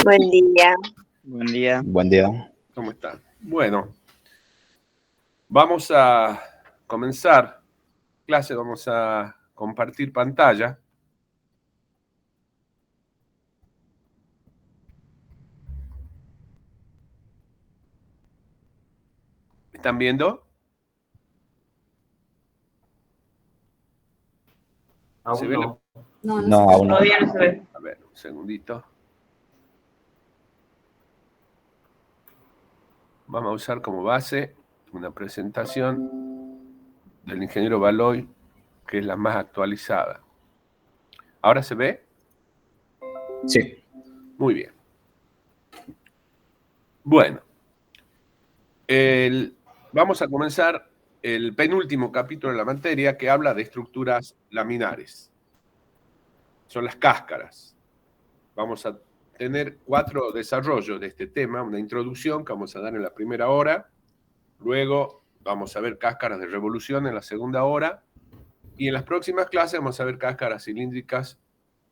Buen día. Buen día. Buen día. ¿Cómo están? Bueno, vamos a comenzar clase, vamos a compartir pantalla. ¿Están viendo? Aún ve no. No, aún no. Todavía no se ve. A ver, un segundito. Vamos a usar como base una presentación del ingeniero Baloy, que es la más actualizada. ¿Ahora se ve? Sí. Muy bien. Bueno, vamos a comenzar el penúltimo capítulo de la materia que habla de estructuras laminares. Son las cáscaras. Vamos a tener 4 desarrollos de este tema, una introducción que vamos a dar en la primera hora, luego vamos a ver cáscaras de revolución en la segunda hora, y en las próximas clases vamos a ver cáscaras cilíndricas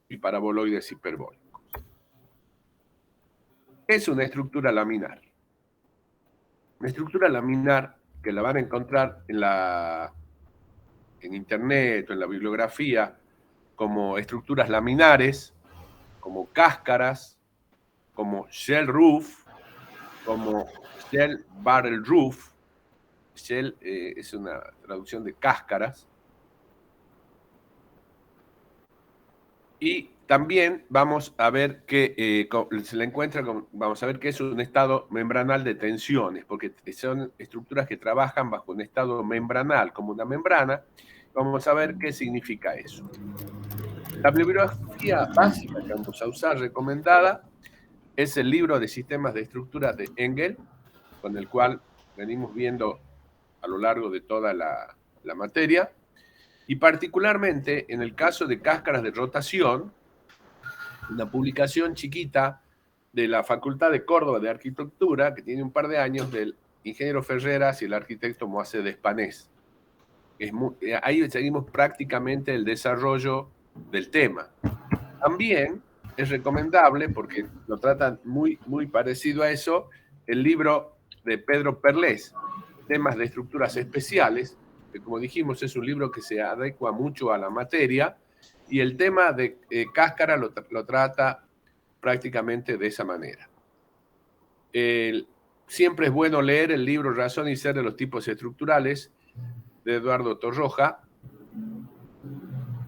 y paraboloides hiperbólicos. ¿Qué es una estructura laminar? Una estructura laminar, que la van a encontrar en internet o en la bibliografía como estructuras laminares, como cáscaras, como shell roof, como shell barrel roof. Shell es una traducción de cáscaras. Y también vamos a ver que se le encuentra, vamos a ver que es un estado membranal de tensiones, porque son estructuras que trabajan bajo un estado membranal, como una membrana. Vamos a ver qué significa eso. La bibliografía básica que vamos a usar, recomendada, es el libro de sistemas de estructura de Engel, con el cual venimos viendo a lo largo de toda la materia, y particularmente en el caso de cáscaras de rotación, una publicación chiquita de la Facultad de Córdoba de Arquitectura, que tiene un par de años, del ingeniero Ferreras y el arquitecto Moacir Despanés. Ahí seguimos prácticamente el desarrollo del tema. También es recomendable, porque lo tratan muy parecido a eso, el libro de Pedro Perlés, Temas de Estructuras Especiales, que como dijimos es un libro que se adecua mucho a la materia, y el tema de cáscara lo trata prácticamente de esa manera. Siempre es bueno leer el libro Razón y Ser de los Tipos Estructurales de Eduardo Torroja,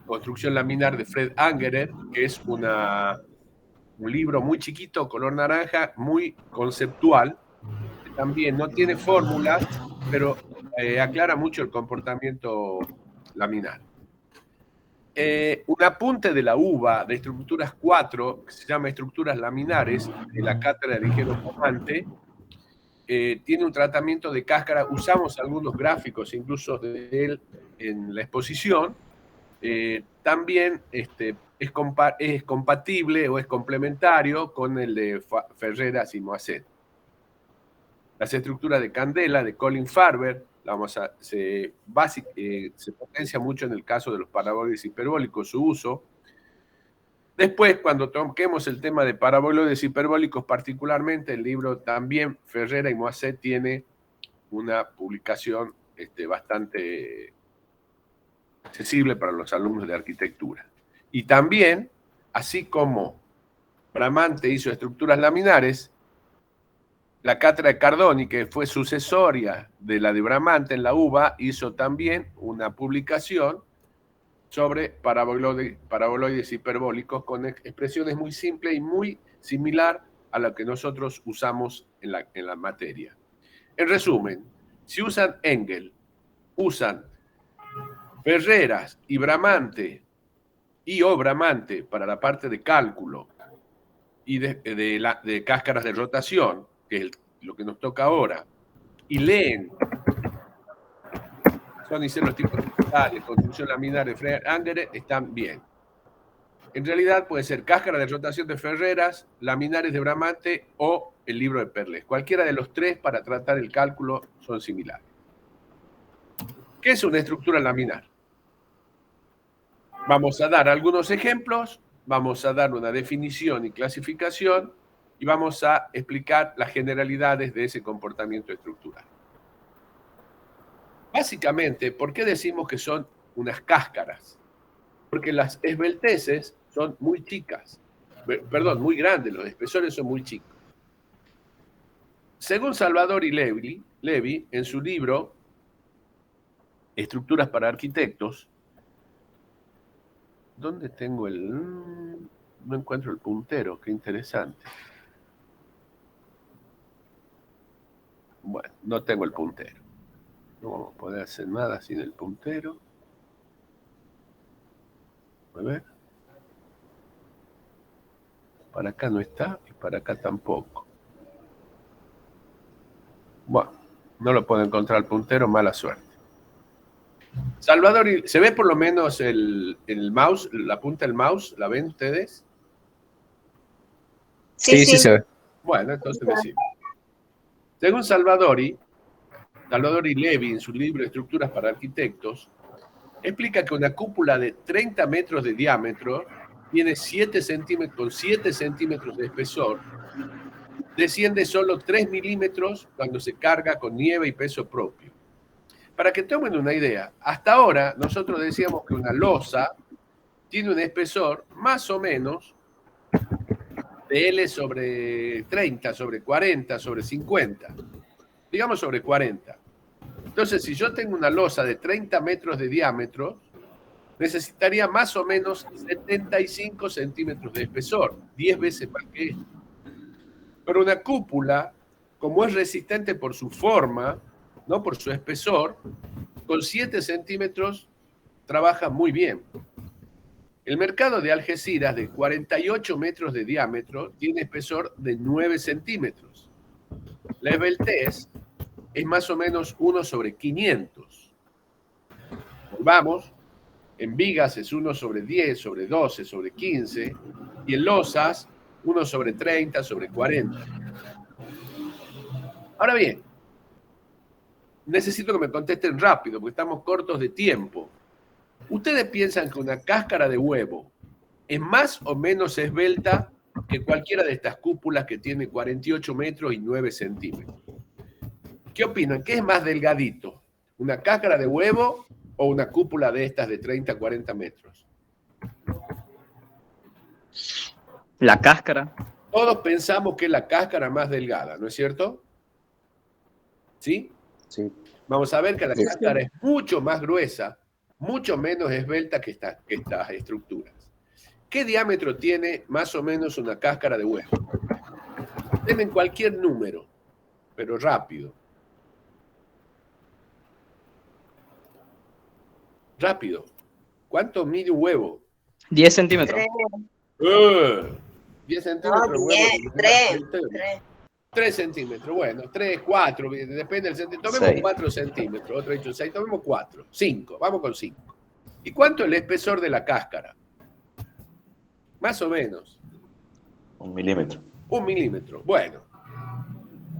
Construcción Laminar de Fred Angerer, que es un libro muy chiquito, color naranja, muy conceptual. También no tiene fórmulas, pero aclara mucho el comportamiento laminar. Un apunte de la UBA de Estructuras 4, que se llama Estructuras Laminares, de la cátedra de ingeniero Pomante, tiene un tratamiento de cáscara. Usamos algunos gráficos incluso de él en la exposición. También es compatible o es complementario con el de Ferreras y Moacir. Las estructuras de candela de Colin Farber se potencia mucho en el caso de los paraboloides hiperbólicos, su uso. Después, cuando toquemos el tema de paraboloides hiperbólicos, particularmente el libro también Ferrera y Moacir tiene una publicación bastante accesible para los alumnos de arquitectura. Y también, así como Bramante hizo estructuras laminares, la cátedra de Cardoni, que fue sucesoria de la de Bramante en la UBA, hizo también una publicación sobre paraboloides hiperbólicos con expresiones muy simples y muy similar a lo que nosotros usamos en la materia. En resumen, si usan Engel, usan Ferreras y Bramante o Bramante para la parte de cálculo y de cáscaras de rotación, que es lo que nos toca ahora, y leen son y ser los tipos de construcción laminar de Fred Angerer, están bien. En realidad puede ser cáscara de rotación de Ferreras, laminares de Bramante o el libro de Perlés. Cualquiera de los tres para tratar el cálculo son similares. ¿Qué es una estructura laminar? Vamos a dar algunos ejemplos, vamos a dar una definición y clasificación, y vamos a explicar las generalidades de ese comportamiento estructural. Básicamente, ¿por qué decimos que son unas cáscaras? Porque las esbelteces son muy chicas, perdón, muy grandes, los espesores son muy chicos. Según Salvador y Levi, en su libro Estructuras para Arquitectos, ¿dónde tengo no encuentro el puntero? Qué interesante. Bueno, no tengo el puntero. No vamos a poder hacer nada sin el puntero. A ver. Para acá no está y para acá tampoco. Bueno, no lo puedo encontrar el puntero, mala suerte. Salvador, ¿se ve por lo menos el mouse, la punta del mouse? ¿La ven ustedes? Sí, sí se ve. Bueno, entonces me sirve. Según Salvador y Levi, en su libro Estructuras para Arquitectos, explica que una cúpula de 30 metros de diámetro tiene 7 centímetros, con 7 centímetros de espesor, desciende solo 3 milímetros cuando se carga con nieve y peso propio. Para que tomen una idea, hasta ahora nosotros decíamos que una losa tiene un espesor más o menos de L sobre 30, sobre 40, sobre 50. Digamos sobre 40. Entonces, si yo tengo una losa de 30 metros de diámetro, necesitaría más o menos 75 centímetros de espesor, 10 veces más que esto. Pero una cúpula, como es resistente por su forma, no por su espesor, con 7 centímetros trabaja muy bien. El mercado de Algeciras, de 48 metros de diámetro, tiene espesor de 9 centímetros. La esbeltez es más o menos 1 sobre 500. Volvamos, en vigas es 1 sobre 10, sobre 12, sobre 15, y en losas 1 sobre 30, sobre 40. Ahora bien, necesito que me contesten rápido, porque estamos cortos de tiempo. ¿Ustedes piensan que una cáscara de huevo es más o menos esbelta que cualquiera de estas cúpulas que tiene 48 metros y 9 centímetros? ¿Qué opinan? ¿Qué es más delgadito? ¿Una cáscara de huevo o una cúpula de estas de 30, 40 metros? La cáscara. Todos pensamos que es la cáscara más delgada, ¿no es cierto? ¿Sí? Sí. Vamos a ver que la Sí. cáscara es mucho más gruesa, mucho menos esbelta que estas estructuras. ¿Qué diámetro tiene más o menos una cáscara de huevo? Tienen cualquier número, pero rápido. Rápido. ¿Cuánto mide un huevo? 10 centímetros. 10 centímetros. No, huevo. 3. 3 centímetros, bueno, 3, 4, depende del centímetro. Tomemos 6. 4 centímetros, otro dicho 6, tomemos 4, 5, vamos con 5. ¿Y cuánto es el espesor de la cáscara? Más o menos. 1 milímetro. 1 milímetro, bueno.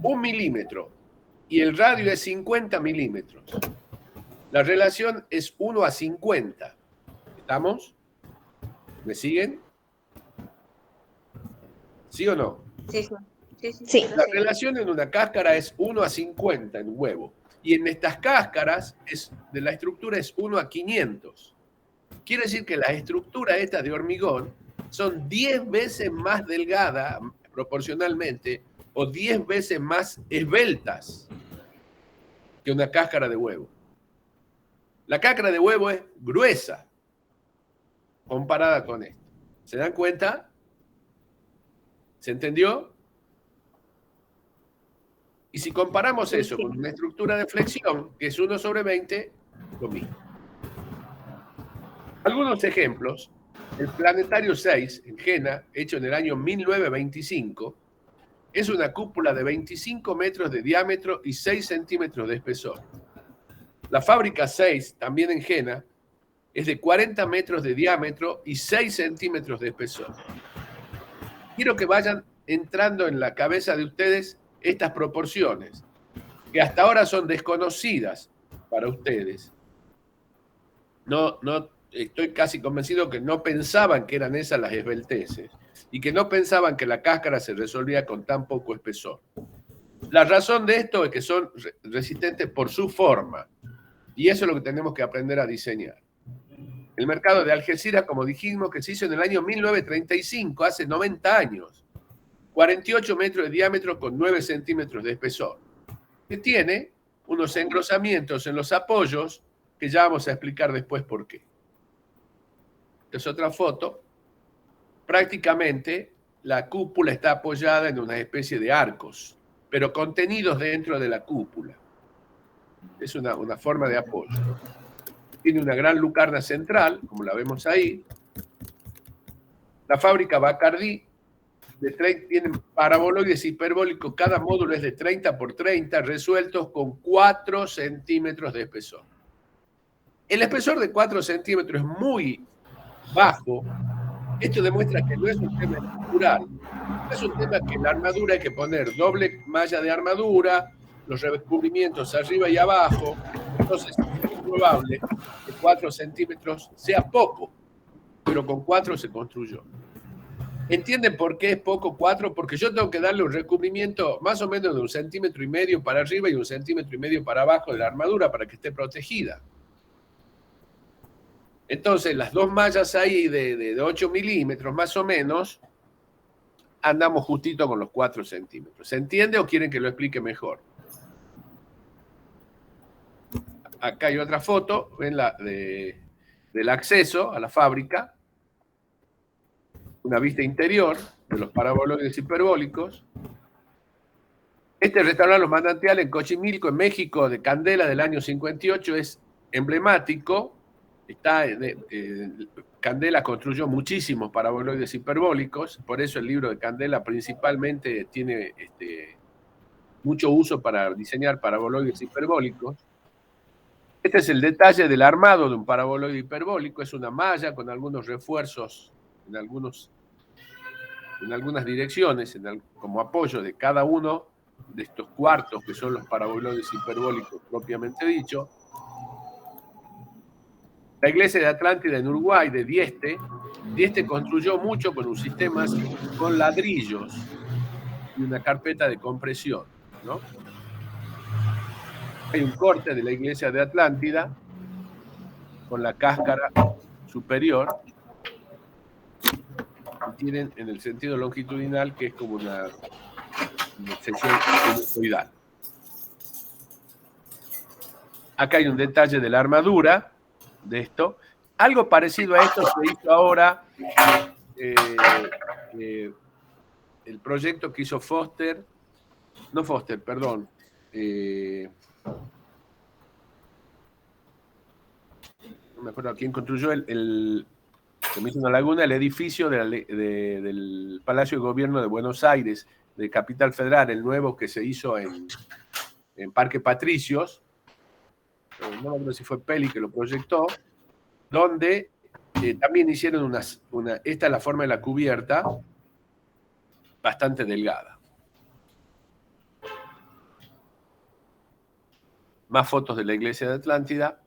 1 milímetro. Y el radio es 50 milímetros. La relación es 1 a 50. ¿Estamos? ¿Me siguen? ¿Sí o no? Sí. La relación en una cáscara es 1 a 50 en un huevo. Y en estas cáscaras de la estructura es 1 a 500. Quiere decir que las estructuras estas de hormigón son 10 veces más delgadas proporcionalmente o 10 veces más esbeltas que una cáscara de huevo. La cáscara de huevo es gruesa comparada con esto. ¿Se dan cuenta? ¿Se entendió? Y si comparamos eso con una estructura de flexión, que es 1 sobre 20, lo mismo. Algunos ejemplos. El Planetario 6 en Jena, hecho en el año 1925, es una cúpula de 25 metros de diámetro y 6 centímetros de espesor. La Fábrica 6, también en Jena, es de 40 metros de diámetro y 6 centímetros de espesor. Quiero que vayan entrando en la cabeza de ustedes estas proporciones, que hasta ahora son desconocidas para ustedes. No, estoy casi convencido que no pensaban que eran esas las esbelteces. y que no pensaban que la cáscara se resolvía con tan poco espesor. La razón de esto es que son resistentes por su forma, y eso es lo que tenemos que aprender a diseñar. El mercado de Algeciras, como dijimos, que se hizo en el año 1935, hace 90 años, 48 metros de diámetro con 9 centímetros de espesor, que tiene unos engrosamientos en los apoyos que ya vamos a explicar después por qué. Esta es otra foto. Prácticamente la cúpula está apoyada en una especie de arcos, pero contenidos dentro de la cúpula. Es una forma de apoyo. Tiene una gran lucarna central, como la vemos ahí. La fábrica Bacardí tiene paraboloides hiperbólicos, cada módulo es de 30 por 30, resueltos con 4 centímetros de espesor. El espesor de 4 centímetros es muy bajo. Esto demuestra que no es un tema estructural, es un tema que en la armadura hay que poner doble malla de armadura, los recubrimientos arriba y abajo. Entonces es muy probable que 4 centímetros sea poco, pero con 4 se construyó. ¿Entienden por qué es poco 4? Porque yo tengo que darle un recubrimiento más o menos de 1,5 centímetros para arriba y 1,5 centímetros para abajo de la armadura para que esté protegida. Entonces, las dos mallas ahí de 8 milímetros más o menos, andamos justito con los 4 centímetros. ¿Se entiende o quieren que lo explique mejor? Acá hay otra foto, ven del acceso a la fábrica. Una vista interior de los paraboloides hiperbólicos. Este restaurante Los Manantiales en Cochimilco, en México, de Candela del año 58, es emblemático. Candela construyó muchísimos paraboloides hiperbólicos, por eso el libro de Candela principalmente tiene mucho uso para diseñar paraboloides hiperbólicos. Este es el detalle del armado de un paraboloide hiperbólico, es una malla con algunos refuerzos en algunas direcciones, como apoyo de cada uno de estos cuartos que son los paraboloides hiperbólicos propiamente dicho. La iglesia de Atlántida en Uruguay, de Dieste construyó mucho con un sistema con ladrillos y una carpeta de compresión, ¿no? Hay un corte de la iglesia de Atlántida con la cáscara superior. Tienen en el sentido longitudinal, que es como una sección sinusoidal. Acá hay un detalle de la armadura de esto. Algo parecido a esto se hizo ahora el proyecto que hizo no me acuerdo quién construyó se me hizo una laguna, el edificio del Palacio de Gobierno de Buenos Aires, de Capital Federal, el nuevo que se hizo en Parque Patricios, no me acuerdo si fue Peli que lo proyectó, donde también hicieron esta es la forma de la cubierta, bastante delgada. Más fotos de la iglesia de Atlántida.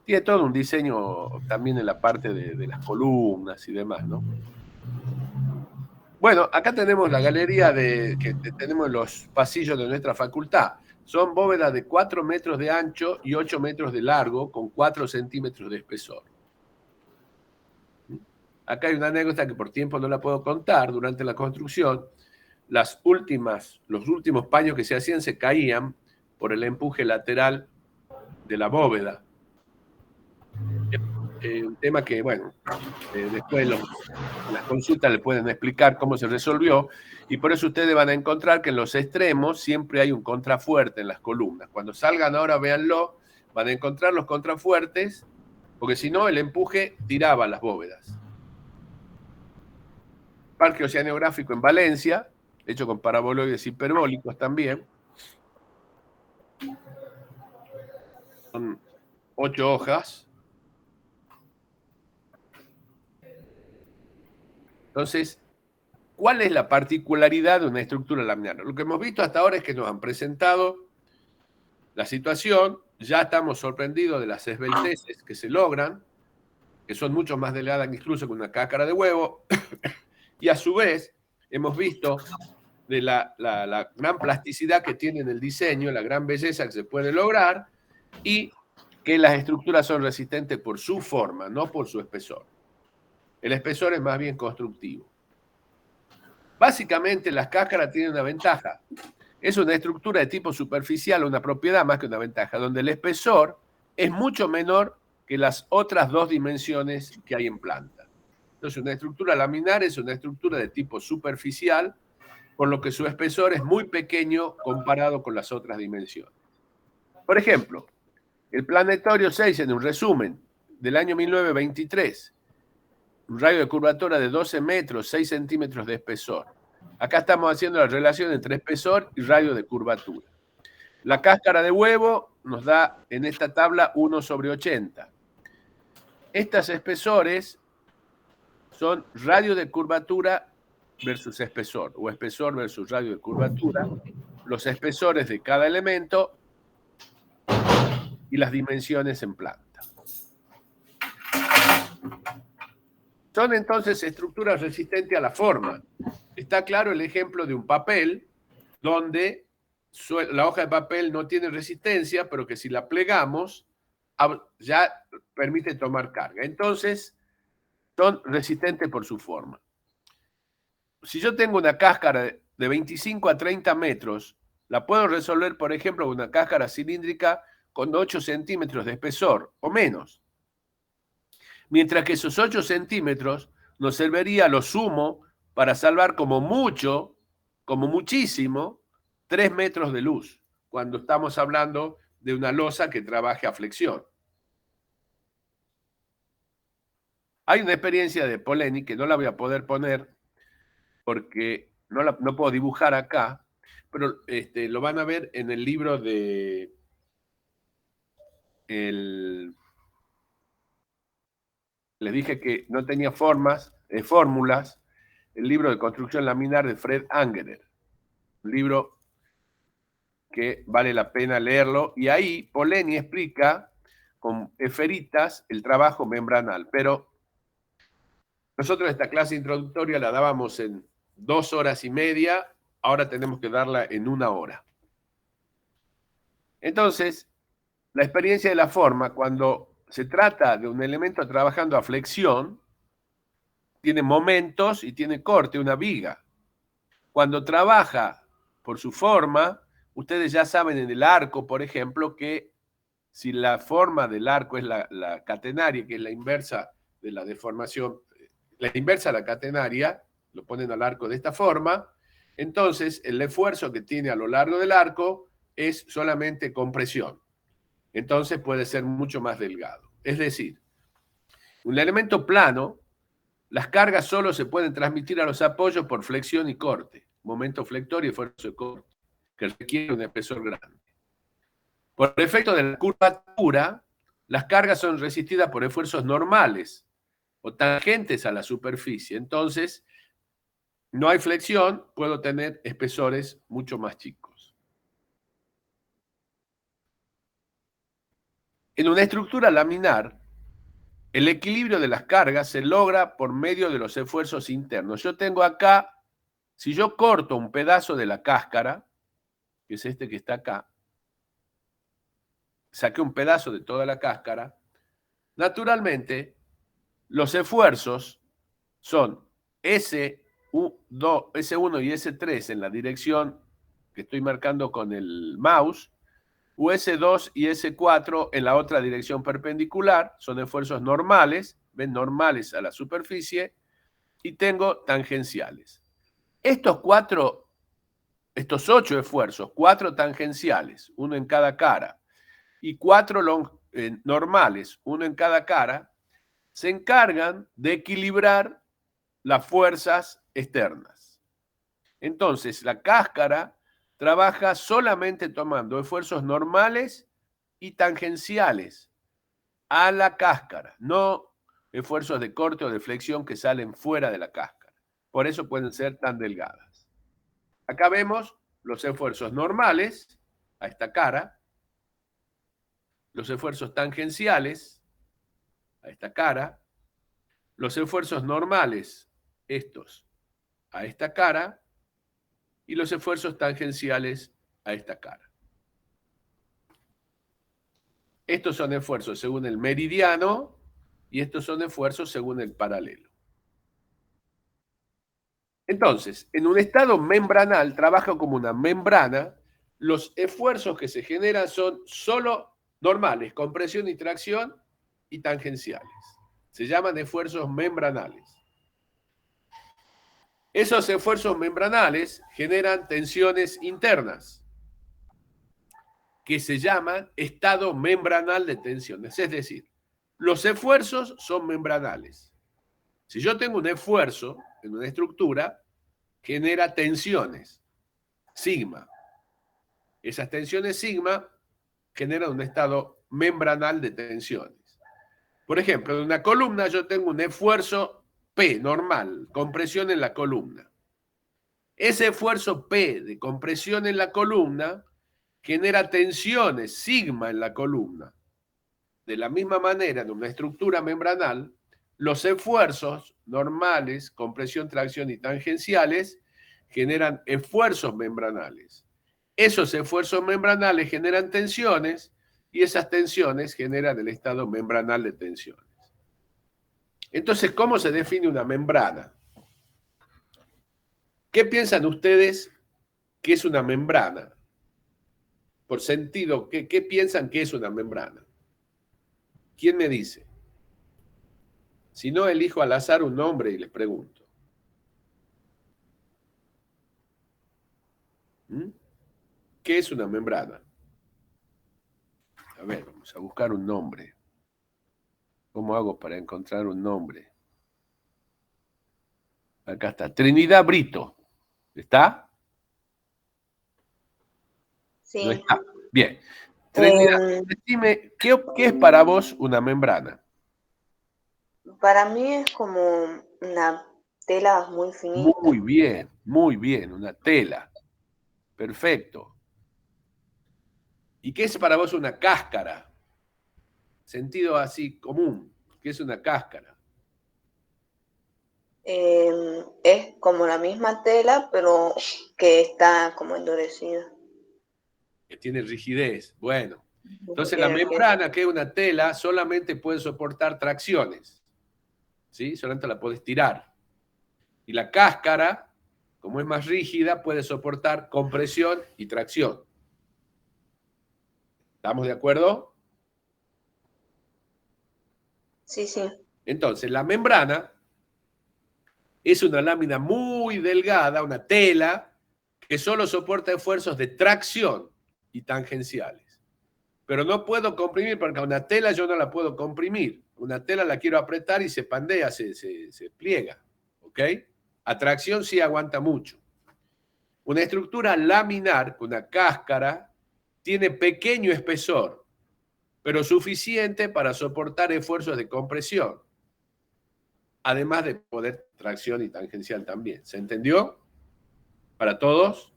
Tiene todo un diseño también en la parte de las columnas y demás, ¿no? Bueno, acá tenemos la galería que tenemos en los pasillos de nuestra facultad. Son bóvedas de 4 metros de ancho y 8 metros de largo, con 4 centímetros de espesor. Acá hay una anécdota que por tiempo no la puedo contar. Durante la construcción, los últimos paños que se hacían se caían por el empuje lateral de la bóveda. Un tema que, bueno, después las consultas le pueden explicar cómo se resolvió, y por eso ustedes van a encontrar que en los extremos siempre hay un contrafuerte en las columnas. Cuando salgan ahora, véanlo, van a encontrar los contrafuertes, porque si no, el empuje tiraba las bóvedas. Parque Oceanográfico en Valencia, hecho con paraboloides hiperbólicos también. Son 8 hojas. Entonces, ¿cuál es la particularidad de una estructura laminar? Lo que hemos visto hasta ahora es que nos han presentado la situación, ya estamos sorprendidos de las esbelteces que se logran, que son mucho más delgadas incluso que una cáscara de huevo, Y a su vez, hemos visto de la gran plasticidad que tiene en el diseño, la gran belleza que se puede lograr, y que las estructuras son resistentes por su forma, no por su espesor. El espesor es más bien constructivo. Básicamente, las cáscaras tienen una ventaja. Es una estructura de tipo superficial, una propiedad más que una ventaja, donde el espesor es mucho menor que las otras dos dimensiones que hay en planta. Entonces, una estructura laminar es una estructura de tipo superficial, por lo que su espesor es muy pequeño comparado con las otras dimensiones. Por ejemplo, el Planetario 6, en un resumen del año 1923, un radio de curvatura de 12 metros, 6 centímetros de espesor. Acá estamos haciendo la relación entre espesor y radio de curvatura. La cáscara de huevo nos da en esta tabla 1/80. Estos espesores son radio de curvatura versus espesor, o espesor versus radio de curvatura, los espesores de cada elemento y las dimensiones en planta. Son entonces estructuras resistentes a la forma. Está claro el ejemplo de un papel donde la hoja de papel no tiene resistencia, pero que si la plegamos ya permite tomar carga. Entonces, son resistentes por su forma. Si yo tengo una cáscara de 25 a 30 metros, la puedo resolver, por ejemplo, con una cáscara cilíndrica con 8 centímetros de espesor o menos. Mientras que esos 8 centímetros nos serviría a lo sumo para salvar como mucho, como muchísimo, 3 metros de luz, cuando estamos hablando de una losa que trabaje a flexión. Hay una experiencia de Polenyi que no la voy a poder poner porque no puedo dibujar acá, pero lo van a ver en el libro de... Les dije que no tenía fórmulas, el libro de construcción laminar de Fred Angerer, un libro que vale la pena leerlo, y ahí Polenyi explica con esferitas el trabajo membranal, pero nosotros esta clase introductoria la dábamos en 2 horas y media, ahora tenemos que darla en 1 hora. Entonces, la experiencia de la forma, cuando se trata de un elemento trabajando a flexión, tiene momentos y tiene corte, una viga. Cuando trabaja por su forma, ustedes ya saben en el arco, por ejemplo, que si la forma del arco es la catenaria, que es la inversa de la deformación, la inversa a la catenaria, lo ponen al arco de esta forma, entonces el esfuerzo que tiene a lo largo del arco es solamente compresión. Entonces puede ser mucho más delgado. Es decir, un elemento plano, las cargas solo se pueden transmitir a los apoyos por flexión y corte, momento flector y esfuerzo de corte, que requiere un espesor grande. Por efecto de la curvatura, las cargas son resistidas por esfuerzos normales o tangentes a la superficie. Entonces, no hay flexión, puedo tener espesores mucho más chicos. En una estructura laminar, el equilibrio de las cargas se logra por medio de los esfuerzos internos. Yo tengo acá, si yo corto un pedazo de la cáscara, que es este que está acá, saqué un pedazo de toda la cáscara, naturalmente los esfuerzos son S1 y S3 en la dirección que estoy marcando con el mouse, o S2 y S4 en la otra dirección perpendicular, son esfuerzos normales, ven, normales a la superficie, y tengo tangenciales. Estos 8 esfuerzos, 4 tangenciales, uno en cada cara, y 4 normales, uno en cada cara, se encargan de equilibrar las fuerzas externas. Entonces, la cáscara trabaja solamente tomando esfuerzos normales y tangenciales a la cáscara, no esfuerzos de corte o de flexión que salen fuera de la cáscara. Por eso pueden ser tan delgadas. Acá vemos los esfuerzos normales a esta cara, los esfuerzos tangenciales a esta cara, los esfuerzos normales, estos, a esta cara y los esfuerzos tangenciales a esta cara. Estos son esfuerzos según el meridiano y estos son esfuerzos según el paralelo. Entonces, en un estado membranal, trabaja como una membrana, los esfuerzos que se generan son solo normales, compresión y tracción y tangenciales. Se llaman esfuerzos membranales. Esos esfuerzos membranales generan tensiones internas, que se llaman estado membranal de tensiones. Es decir, los esfuerzos son membranales. Si yo tengo un esfuerzo en una estructura, genera tensiones, sigma. Esas tensiones sigma generan un estado membranal de tensiones. Por ejemplo, en una columna yo tengo un esfuerzo P normal, compresión en la columna. Ese esfuerzo P de compresión en la columna genera tensiones sigma en la columna. De la misma manera, en una estructura membranal, los esfuerzos normales, compresión, tracción y tangenciales, generan esfuerzos membranales. Esos esfuerzos membranales generan tensiones y esas tensiones generan el estado membranal de tensiones. Entonces, ¿cómo se define una membrana? ¿Qué piensan ustedes que es una membrana? Por sentido, ¿qué piensan que es una membrana? ¿Quién me dice? Si no, elijo al azar un nombre y les pregunto. ¿Qué es una membrana? A ver, vamos a buscar un nombre. ¿Cómo hago para encontrar un nombre? Acá está. Trinidad Brito. ¿Está? Sí. No está. Bien. Trinidad, dime, ¿qué es para vos una membrana? Para mí es como una tela muy finita. Muy bien, una tela. Perfecto. ¿Y qué es para vos una cáscara? Sentido así común. ¿Qué es una cáscara? Es como la misma tela, pero que está como endurecida. Que tiene rigidez. Bueno. Entonces la membrana, que es una tela, solamente puede soportar tracciones. ¿Sí? Solamente la puedes tirar. Y la cáscara, como es más rígida, puede soportar compresión y tracción. ¿Estamos de acuerdo? Sí, sí. Entonces, la membrana es una lámina muy delgada, una tela, que solo soporta esfuerzos de tracción y tangenciales. Pero no puedo comprimir, porque una tela yo no la puedo comprimir. Una tela la quiero apretar y se pandea, se pliega. ¿Ok? Atracción sí aguanta mucho. Una estructura laminar, una cáscara, tiene pequeño espesor, pero suficiente para soportar esfuerzos de compresión, además de poder tracción y tangencial también. ¿Se entendió? ¿Para todos?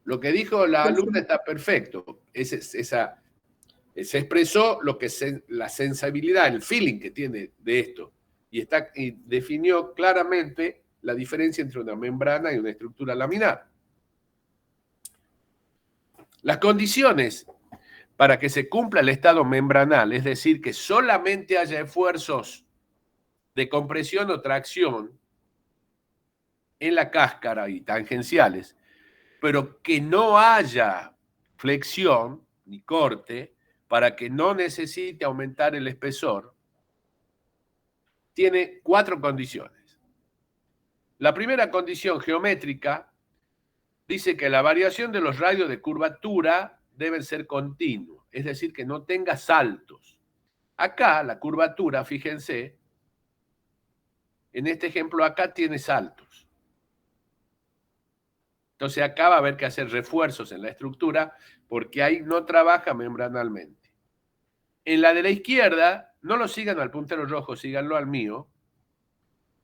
Lo que dijo la alumna está perfecto. Se expresó lo que la sensibilidad, el feeling que tiene de esto, y definió claramente la diferencia entre una membrana y una estructura laminar. Las condiciones para que se cumpla el estado membranal, es decir, que solamente haya esfuerzos de compresión o tracción en la cáscara y tangenciales, pero que no haya flexión ni corte, para que no necesite aumentar el espesor, tiene 4 condiciones. La primera condición geométrica dice que la variación de los radios de curvatura deben ser continuos, es decir, que no tenga saltos. Acá la curvatura, fíjense, en este ejemplo acá tiene saltos. Entonces acá va a haber que hacer refuerzos en la estructura porque ahí no trabaja membranalmente. En la de la izquierda, no lo sigan al puntero rojo, síganlo al mío.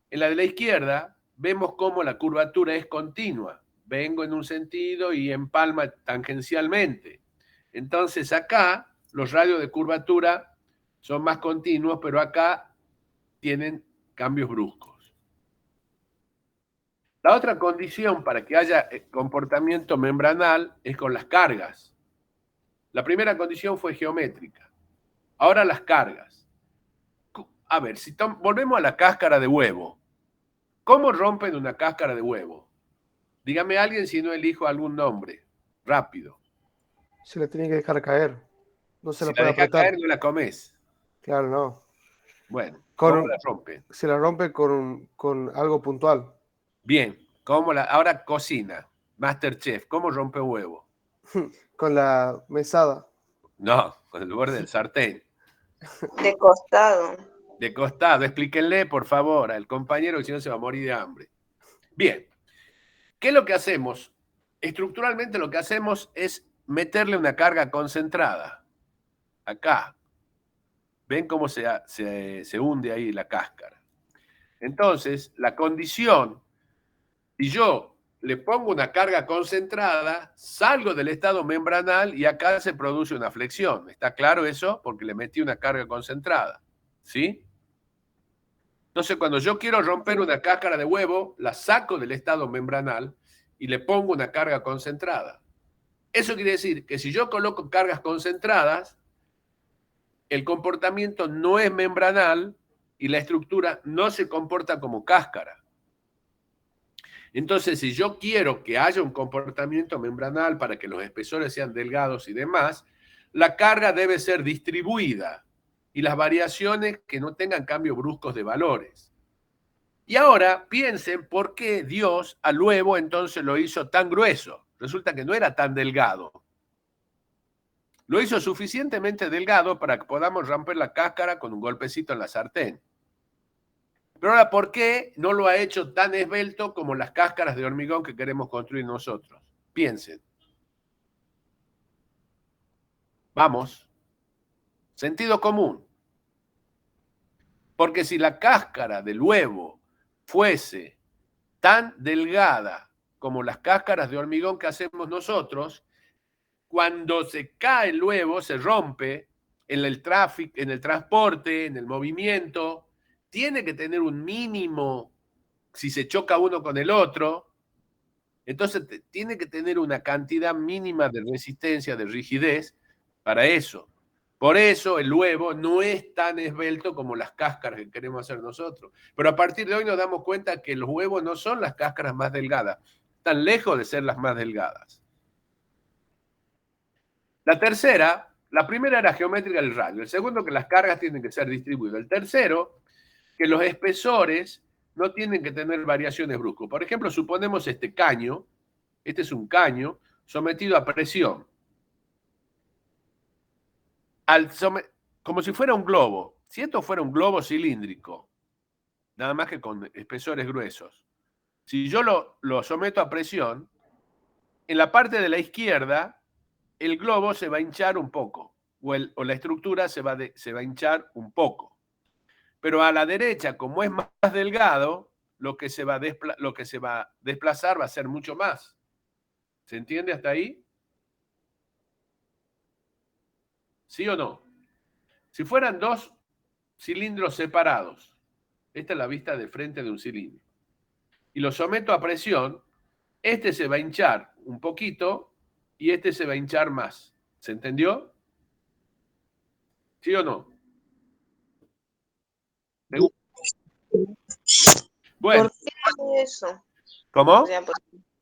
En la de la izquierda vemos cómo la curvatura es continua. Vengo en un sentido y empalma tangencialmente. Entonces acá los radios de curvatura son más continuos, pero acá tienen cambios bruscos. La otra condición para que haya comportamiento membranal es con las cargas. La primera condición fue geométrica. Ahora las cargas. A ver, si volvemos a la cáscara de huevo. ¿Cómo rompen una cáscara de huevo? Dígame alguien si no elijo algún nombre. Rápido. Se la tiene que dejar caer. No se Si la la puede dejas apretar. caer, no la comes. Claro, no. Bueno, Con ¿cómo un- la rompen? Se la rompe con algo puntual. Bien, ahora cocina. Masterchef, ¿cómo rompe un huevo? Con la mesada. No, con el borde del sartén. De costado. De costado, explíquenle, por favor, al compañero, que si no se va a morir de hambre. Bien, ¿qué es lo que hacemos? Estructuralmente lo que hacemos es meterle una carga concentrada. Acá. ¿Ven cómo se hunde ahí la cáscara? Entonces, la condición, si yo le pongo una carga concentrada, salgo del estado membranal y acá se produce una flexión. ¿Está claro eso? Porque le metí una carga concentrada. ¿Sí? Entonces, cuando yo quiero romper una cáscara de huevo, la saco del estado membranal y le pongo una carga concentrada. Eso quiere decir que si yo coloco cargas concentradas, el comportamiento no es membranal y la estructura no se comporta como cáscara. Entonces, si yo quiero que haya un comportamiento membranal para que los espesores sean delgados y demás, la carga debe ser distribuida y las variaciones que no tengan cambios bruscos de valores. Y ahora piensen por qué Dios al huevo entonces lo hizo tan grueso. Resulta que no era tan delgado. Lo hizo suficientemente delgado para que podamos romper la cáscara con un golpecito en la sartén. Pero ahora, ¿por qué no lo ha hecho tan esbelto como las cáscaras de hormigón que queremos construir nosotros? Piensen. Vamos. Sentido común. Porque si la cáscara del huevo fuese tan delgada como las cáscaras de hormigón que hacemos nosotros, cuando se cae el huevo, se rompe en el tráfico, en el transporte, en el movimiento, tiene que tener un mínimo, si se choca uno con el otro, entonces tiene que tener una cantidad mínima de resistencia, de rigidez para eso. Por eso el huevo no es tan esbelto como las cáscaras que queremos hacer nosotros. Pero a partir de hoy nos damos cuenta que los huevos no son las cáscaras más delgadas, están lejos de ser las más delgadas. La tercera, la primera era geométrica del radio. El segundo, que las cargas tienen que ser distribuidas. El tercero, que los espesores no tienen que tener variaciones bruscas. Por ejemplo, suponemos este caño, este es un caño sometido a presión. Como si fuera un globo. Si esto fuera un globo cilíndrico, nada más que con espesores gruesos. Si yo lo someto a presión, en la parte de la izquierda, el globo se va a hinchar un poco, o la estructura se va a hinchar un poco. Pero a la derecha, como es más delgado, lo que se va a desplazar va a ser mucho más. ¿Se entiende hasta ahí? ¿Sí o no? Si fueran dos cilindros separados, esta es la vista de frente de un cilindro, y lo someto a presión, este se va a hinchar un poquito y este se va a hinchar más. ¿Se entendió? ¿Sí o no? Bueno, ¿Por qué hace eso? ¿cómo? O sea,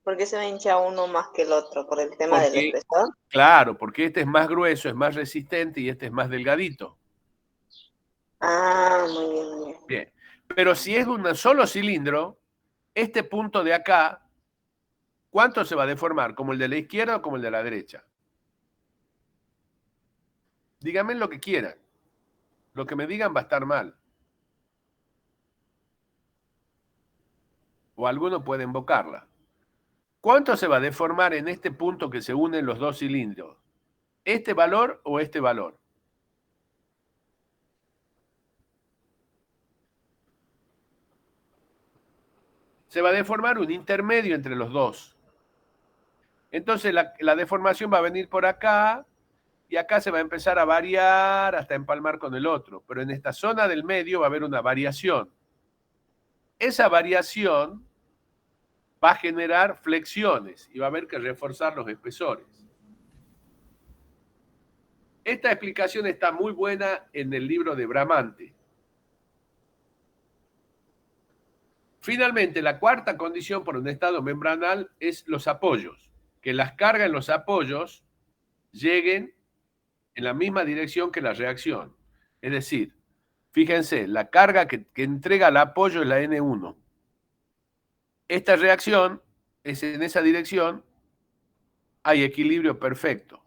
¿por qué se me hincha uno más que el otro? ¿Por el tema del espesor? Claro, porque este es más grueso, es más resistente y este es más delgadito. Ah, muy bien, muy bien. Bien, pero si es un solo cilindro, este punto de acá, ¿cuánto se va a deformar? ¿Como el de la izquierda o como el de la derecha? Díganme lo que quieran. Lo que me digan va a estar mal. O alguno puede invocarla. ¿Cuánto se va a deformar en este punto que se unen los dos cilindros? ¿Este valor o este valor? Se va a deformar un intermedio entre los dos. Entonces la deformación va a venir por acá y acá se va a empezar a variar hasta empalmar con el otro. Pero en esta zona del medio va a haber una variación. Esa variación va a generar flexiones y va a haber que reforzar los espesores. Esta explicación está muy buena en el libro de Bramante. Finalmente, la cuarta condición por un estado membranal es los apoyos, que las cargas en los apoyos lleguen en la misma dirección que la reacción. Es decir, fíjense, la carga que entrega el apoyo es la N1. Esta reacción es en esa dirección, hay equilibrio perfecto.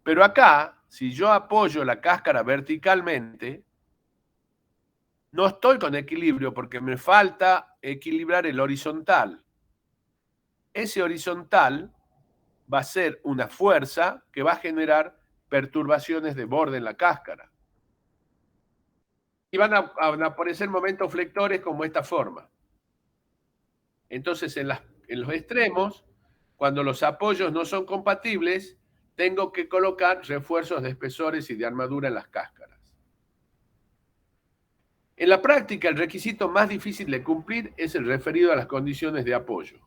Pero acá, si yo apoyo la cáscara verticalmente, no estoy con equilibrio porque me falta equilibrar el horizontal. Ese horizontal va a ser una fuerza que va a generar perturbaciones de borde en la cáscara. Y van a aparecer momentos flectores como esta forma. Entonces, en los extremos, cuando los apoyos no son compatibles, tengo que colocar refuerzos de espesores y de armadura en las cáscaras. En la práctica, el requisito más difícil de cumplir es el referido a las condiciones de apoyo.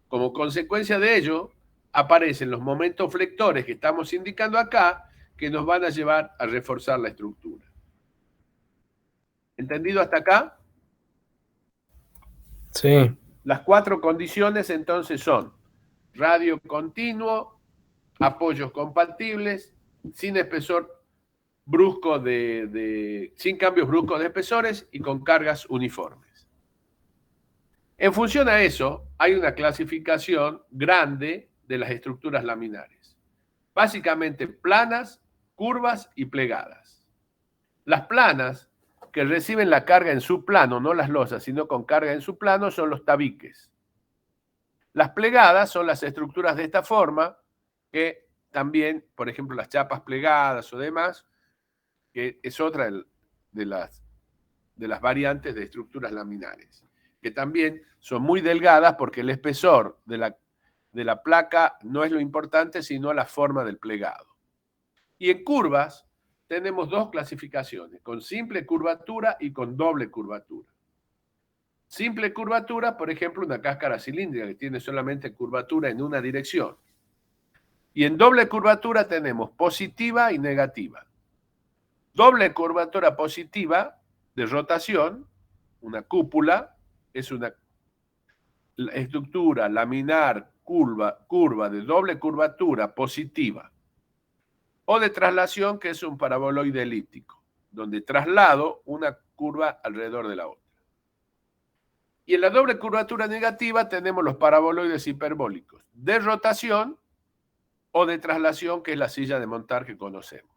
Como consecuencia de ello, aparecen los momentos flectores que estamos indicando acá, que nos van a llevar a reforzar la estructura. ¿Entendido hasta acá? Sí. Las 4 condiciones entonces son radio continuo, apoyos compatibles, sin espesor brusco sin cambios bruscos de espesores y con cargas uniformes. En función a eso, hay una clasificación grande de las estructuras laminares. Básicamente planas, curvas y plegadas. Las planas, que reciben la carga en su plano, no las losas, sino con carga en su plano, son los tabiques. Las plegadas son las estructuras de esta forma, que también, por ejemplo, las chapas plegadas o demás, que es otra de las variantes de estructuras laminares, que también son muy delgadas porque el espesor de la placa no es lo importante, sino la forma del plegado. Y en curvas tenemos 2 clasificaciones, con simple curvatura y con doble curvatura. Simple curvatura, por ejemplo, una cáscara cilíndrica que tiene solamente curvatura en una dirección. Y en doble curvatura tenemos positiva y negativa. Doble curvatura positiva de rotación, una cúpula, es una estructura laminar curva de doble curvatura positiva. O de traslación, que es un paraboloide elíptico, donde traslado una curva alrededor de la otra. Y en la doble curvatura negativa tenemos los paraboloides hiperbólicos, de rotación o de traslación, que es la silla de montar que conocemos.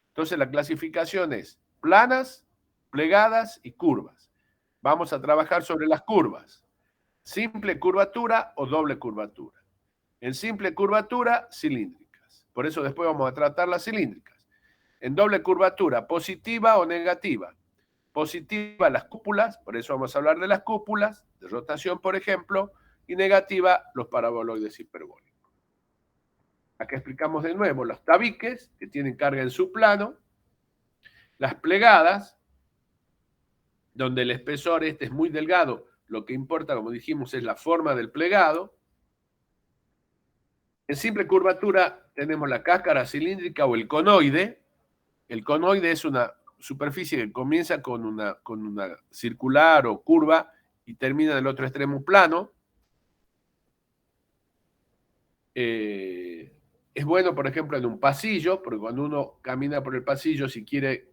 Entonces la clasificación es planas, plegadas y curvas. Vamos a trabajar sobre las curvas. Simple curvatura o doble curvatura. En simple curvatura, cilíndricas. Por eso después vamos a tratar las cilíndricas. En doble curvatura, positiva o negativa. Positiva las cúpulas, por eso vamos a hablar de las cúpulas, de rotación, por ejemplo, y negativa los paraboloides hiperbólicos. Acá explicamos de nuevo los tabiques, que tienen carga en su plano, las plegadas, donde el espesor es muy delgado, lo que importa, como dijimos, es la forma del plegado. En simple curvatura tenemos la cáscara cilíndrica o el conoide. El conoide es una superficie que comienza con una circular o curva y termina en el otro extremo plano. Es bueno, por ejemplo, en un pasillo, porque cuando uno camina por el pasillo, si quiere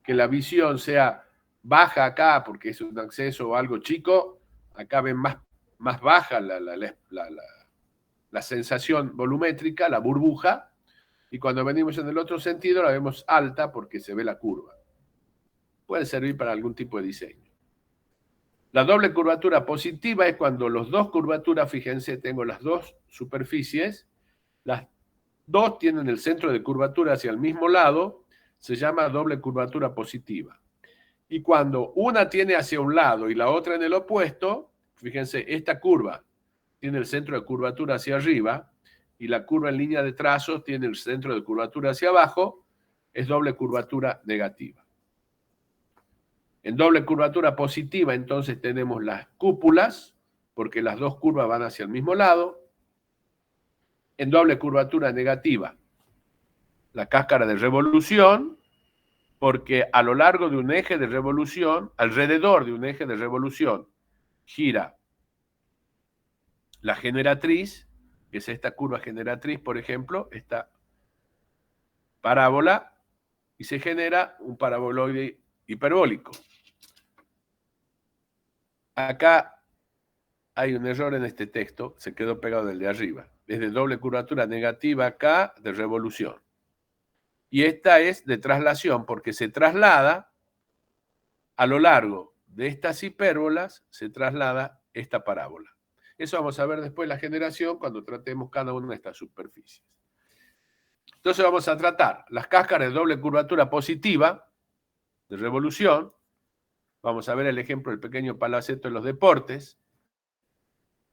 que la visión sea baja acá, porque es un acceso o algo chico, acá ven más baja la sensación volumétrica, la burbuja, y cuando venimos en el otro sentido la vemos alta porque se ve la curva. Puede servir para algún tipo de diseño. La doble curvatura positiva es cuando los 2 curvaturas, fíjense, tengo las 2 superficies, las 2 tienen el centro de curvatura hacia el mismo lado, se llama doble curvatura positiva. Y cuando una tiene hacia un lado y la otra en el opuesto, fíjense, esta curva tiene el centro de curvatura hacia arriba y la curva en línea de trazos tiene el centro de curvatura hacia abajo, es doble curvatura negativa. En doble curvatura positiva, entonces tenemos las cúpulas, porque las dos curvas van hacia el mismo lado. En doble curvatura negativa, la cáscara de revolución, porque a lo largo de un eje de revolución, alrededor de un eje de revolución, gira la generatriz, que es esta curva generatriz, por ejemplo, esta parábola, y se genera un paraboloide hiperbólico. Acá hay un error en este texto, se quedó pegado del de arriba. Es de doble curvatura negativa acá, de revolución. Y esta es de traslación, porque se traslada a lo largo de estas hipérbolas, se traslada esta parábola. Eso vamos a ver después la generación cuando tratemos cada una de estas superficies. Entonces vamos a tratar las cáscaras de doble curvatura positiva, de revolución. Vamos a ver el ejemplo del pequeño palaceto en los deportes.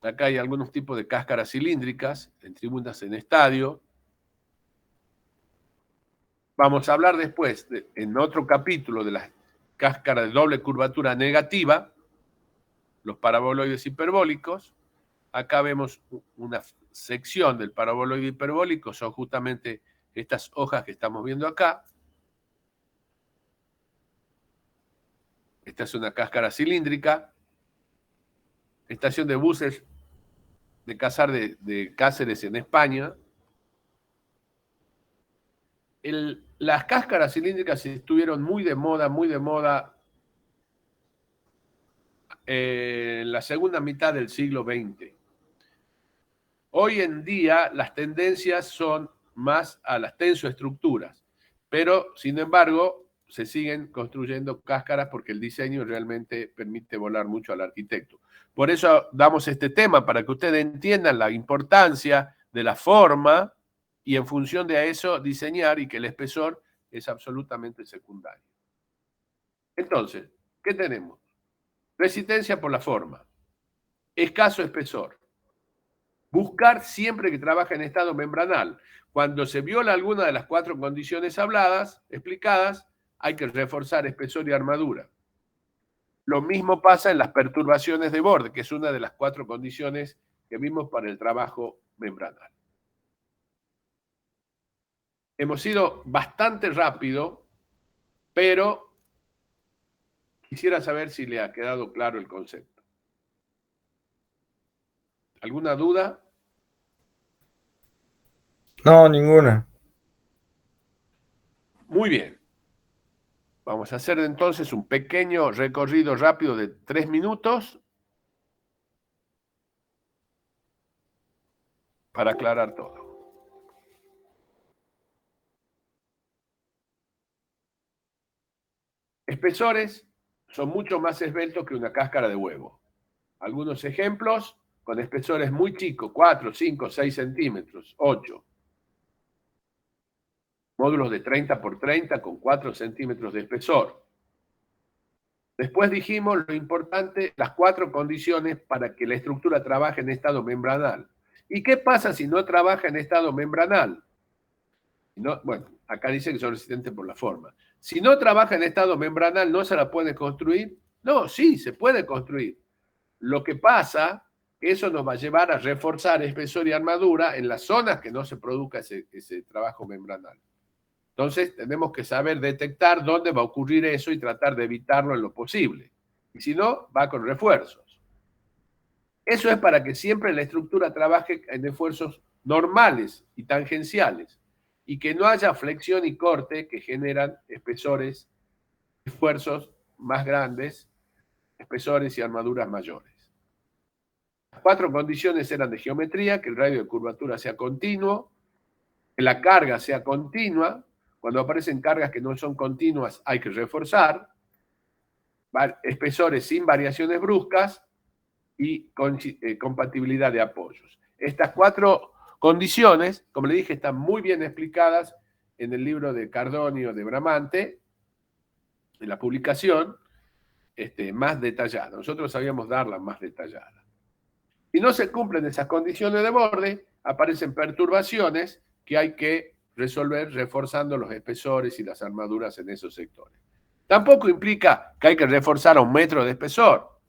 Acá hay algunos tipos de cáscaras cilíndricas, en tribunas en estadio. Vamos a hablar después, en otro capítulo, de las cáscaras de doble curvatura negativa, los paraboloides hiperbólicos. Acá vemos una sección del paraboloide hiperbólico, son justamente estas hojas que estamos viendo acá. Esta es una cáscara cilíndrica. Estación de buses de Cáceres en España. Las cáscaras cilíndricas estuvieron muy de moda en la segunda mitad del siglo XX. Hoy en día las tendencias son más a las tensoestructuras, pero sin embargo se siguen construyendo cáscaras porque el diseño realmente permite volar mucho al arquitecto. Por eso damos este tema, para que ustedes entiendan la importancia de la forma y en función de eso diseñar, y que el espesor es absolutamente secundario. Entonces, ¿qué tenemos? Resistencia por la forma, escaso espesor. Buscar siempre que trabaja en estado membranal. Cuando se viola alguna de las 4 condiciones explicadas, hay que reforzar espesor y armadura. Lo mismo pasa en las perturbaciones de borde, que es una de las 4 condiciones que vimos para el trabajo membranal. Hemos ido bastante rápido, pero quisiera saber si le ha quedado claro el concepto. ¿Alguna duda? No, ninguna. Muy bien. Vamos a hacer entonces un pequeño recorrido rápido de 3 minutos para aclarar todo. Espesores son mucho más esbeltos que una cáscara de huevo. Algunos ejemplos con espesores muy chicos, 4, 5, 6 centímetros, 8. Módulos de 30 por 30 con 4 centímetros de espesor. Después dijimos lo importante, las 4 condiciones para que la estructura trabaje en estado membranal. ¿Y qué pasa si no trabaja en estado membranal? No, bueno, acá dice que son resistentes por la forma. Si no trabaja en estado membranal, ¿no se la puede construir? No, sí, se puede construir. Lo que pasa, eso nos va a llevar a reforzar espesor y armadura en las zonas que no se produzca ese trabajo membranal. Entonces, tenemos que saber detectar dónde va a ocurrir eso y tratar de evitarlo en lo posible. Y si no, va con refuerzos. Eso es para que siempre la estructura trabaje en esfuerzos normales y tangenciales, y que no haya flexión y corte que generan espesores, esfuerzos más grandes, espesores y armaduras mayores. Las 4 condiciones eran de geometría: que el radio de curvatura sea continuo, que la carga sea continua. Cuando aparecen cargas que no son continuas hay que reforzar, espesores sin variaciones bruscas y compatibilidad de apoyos. Estas 4 condiciones, como le dije, están muy bien explicadas en el libro de Cardonio de Bramante, en la publicación, más detallada. Nosotros sabíamos darla más detallada. Si no se cumplen esas condiciones de borde, aparecen perturbaciones que hay que resolver reforzando los espesores y las armaduras en esos sectores. Tampoco implica que hay que reforzar a 1 metro de espesor.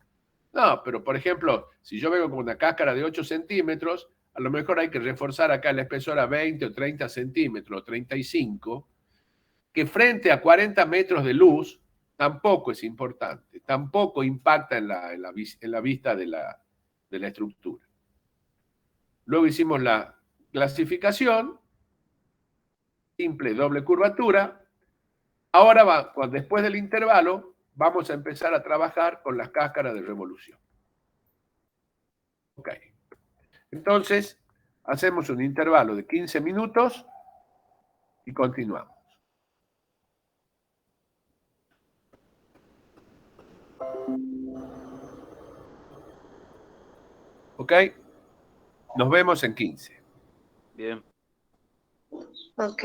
No, pero por ejemplo, si yo vengo con una cáscara de 8 centímetros, a lo mejor hay que reforzar acá el espesor a 20 o 30 centímetros, o 35, que frente a 40 metros de luz tampoco es importante, tampoco impacta en la vista de la estructura. Luego hicimos la clasificación, simple doble curvatura. Ahora, después del intervalo, vamos a empezar a trabajar con las cáscaras de revolución. Ok. Entonces, hacemos un intervalo de 15 minutos y continuamos. ¿Ok? Nos vemos en 15. Bien. Ok.